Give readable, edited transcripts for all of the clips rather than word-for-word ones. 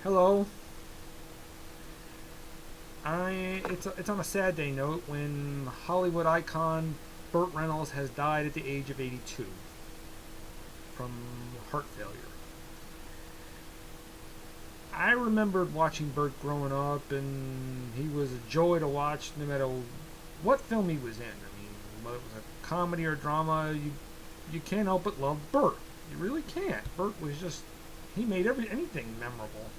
Hello. It's on a sad day note when Hollywood icon Burt Reynolds has died at the age of 82 from heart failure. I remembered watching Burt growing up, and he was a joy to watch no matter what film he was in. I mean, whether it was a comedy or drama, you can't help but love Burt. You really can't. Burt was just he made anything memorable,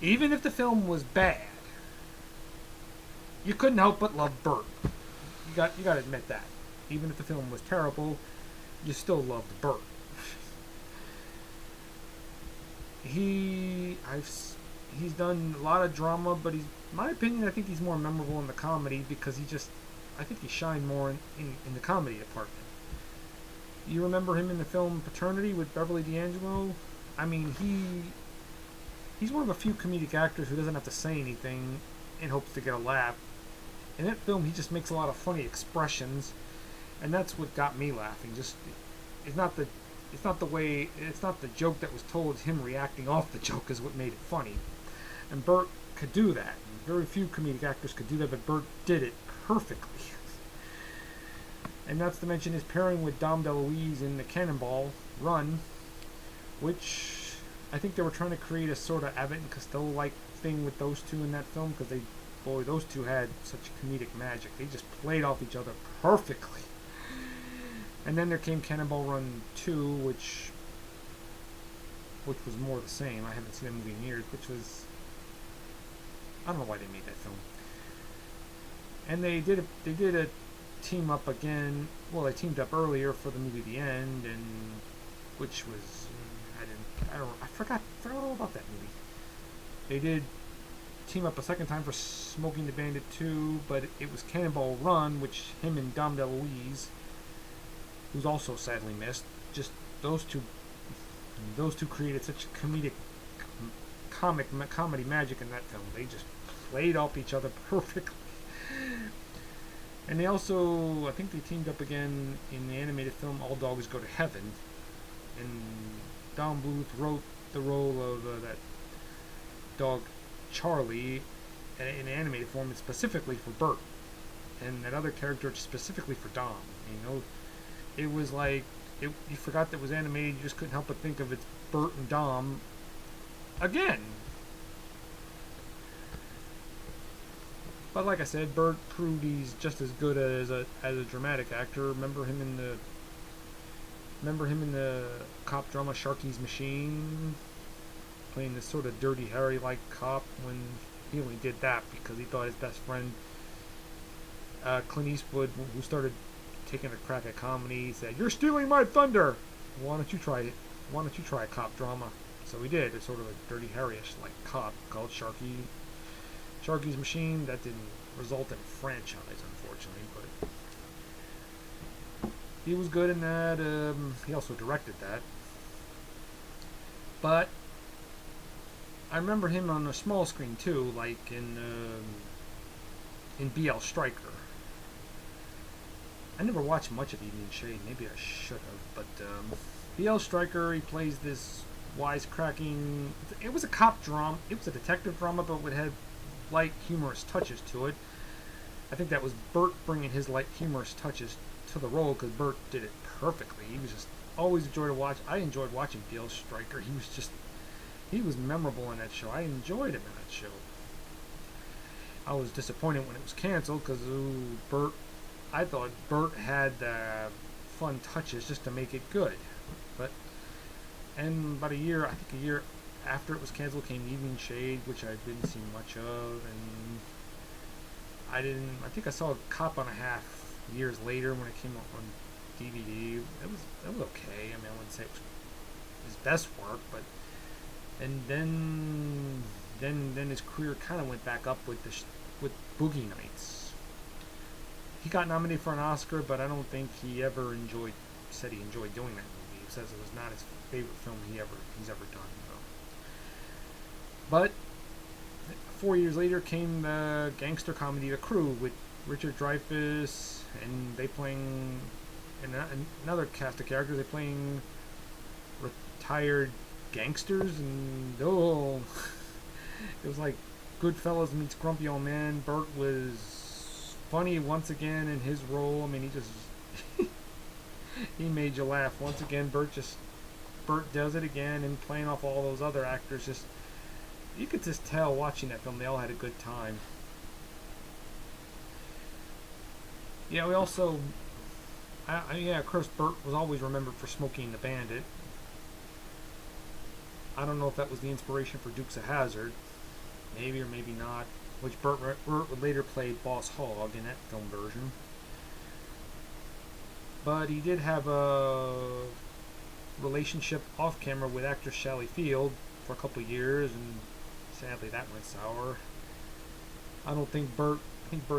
even if the film was bad. You couldn't help but love Burt. You got to admit that. Even if the film was terrible, you still loved Burt. He's done a lot of drama, but in my opinion, I think he's more memorable in the comedy because I think he shined more in the comedy department. You remember him in the film Paternity with Beverly D'Angelo? I mean, he's one of a few comedic actors who doesn't have to say anything in hopes to get a laugh. In that film, he just makes a lot of funny expressions, and that's what got me laughing. Just it's not the it's not the joke that was told. It's him reacting off the joke is what made it funny. And Burt could do that. Very few comedic actors could do that, but Burt did it perfectly. And not to mention his pairing with Dom DeLuise in the Cannonball Run, which I think they were trying to create a sort of Abbott and Costello-like thing with those two in that film because those two had such comedic magic. They just played off each other perfectly. And then there came Cannonball Run 2, which was more the same. I haven't seen that movie in years, I don't know why they made that film. And they did a team up again. Well, they teamed up earlier for the movie The End, and which was I forgot all about that movie. They did team up a second time for Smoking the Bandit 2, but it was Cannonball Run, which him and Dom DeLuise, who's also sadly missed, just those two created such comedy magic in that film. They just played off each other perfectly. And they also, I think they teamed up again in the animated film All Dogs Go to Heaven. And Don Bluth wrote the role of that dog Charlie in animated form and specifically for Burt. And that other character specifically for Dom. It was like, you forgot that it was animated, you just couldn't help but think of it's Burt and Dom again. But like I said, Burt proved he's just as good as a dramatic actor. Remember him in the cop drama Sharky's Machine, playing this sort of Dirty Harry like cop when he only did that because he thought his best friend Clint Eastwood, who started taking a crack at comedy, said, "You're stealing my thunder. Why don't you try it? Why don't you try a cop drama?" So he did. It's sort of a Dirty Harry-ish like cop called Sharky's Machine. That didn't result in a franchise, unfortunately, but he was good in that. He also directed that. But I remember him on a small screen too, like in BL Striker. I never watched much of Evening Shade. Maybe I should have, but BL Striker, he plays this wisecracking. It was a cop drama. It was a detective drama, but it had light, humorous touches to it. I think that was Burt bringing his light, humorous touches to the role because Burt did it perfectly. He was just always a joy to watch. I enjoyed watching BL Striker. He was memorable in that show. I enjoyed him in that show. I was disappointed when it was canceled because I thought Burt had fun touches just to make it good. And about a year after it was canceled came Evening Shade, which I didn't see much of, and I think I saw a Cop and a Half years later when it came out on DVD. It was okay. I mean, I wouldn't say it was his best work, but and then his career kind of went back up with Boogie Nights. He got nominated for an Oscar, but I don't think he ever said he enjoyed doing that movie. He says it was not his favorite film he's ever done. But 4 years later came the gangster comedy The Crew with Richard Dreyfuss, and they playing another cast of characters. They playing retired gangsters, and was like Goodfellas meets Grumpy Old Man. Burt was funny once again in his role. I mean, he just he made you laugh once again. Burt does it again, and playing off all those other actors. Just you could just tell watching that film, they all had a good time. Yeah, we also, yeah, of course, Burt was always remembered for Smokey and the Bandit. I don't know if that was the inspiration for Dukes of Hazzard, maybe or maybe not. Which Burt would later play Boss Hogg in that film version. But he did have a relationship off camera with actress Sally Field for a couple of years, and sadly that went sour. I think Burt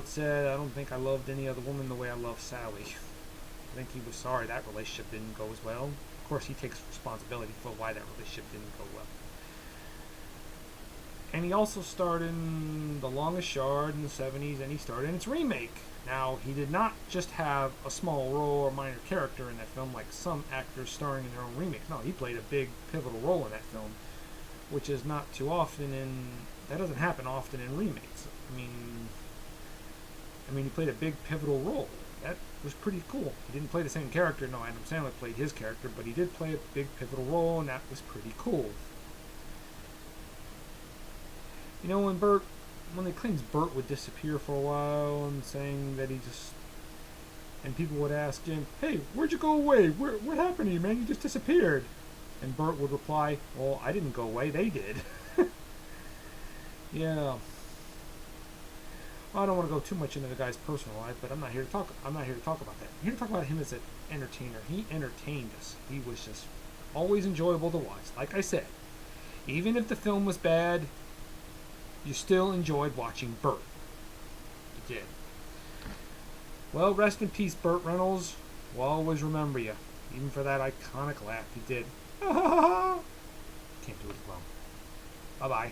said, I don't think I loved any other woman the way I love Sally. I think he was sorry that relationship didn't go as well. Of course, he takes responsibility for why that relationship didn't go well. And he also starred in The Longest Yard in the 70s, and he starred in its remake. Now, he did not just have a small role or minor character in that film like some actors starring in their own remakes. No, he played a big, pivotal role in that film, which is not too often that doesn't happen often in remakes. I mean, he played a big, pivotal role. That was pretty cool. He didn't play the same character. No, Adam Sandler played his character, but he did play a big, pivotal role, and that was pretty cool. You know, when they claims Burt would disappear for a while and saying that and people would ask him, hey, where'd you go away? What happened to you, man? You just disappeared. And Burt would reply, well, I didn't go away, they did. Yeah. I don't want to go too much into the guy's personal life, but I'm not here to talk about that. I'm here to talk about him as an entertainer. He entertained us. He was just always enjoyable to watch. Like I said, even if the film was bad, you still enjoyed watching Burt. You did. Well, rest in peace, Burt Reynolds. We'll always remember you, even for that iconic laugh you did. Can't do it alone. Bye-bye.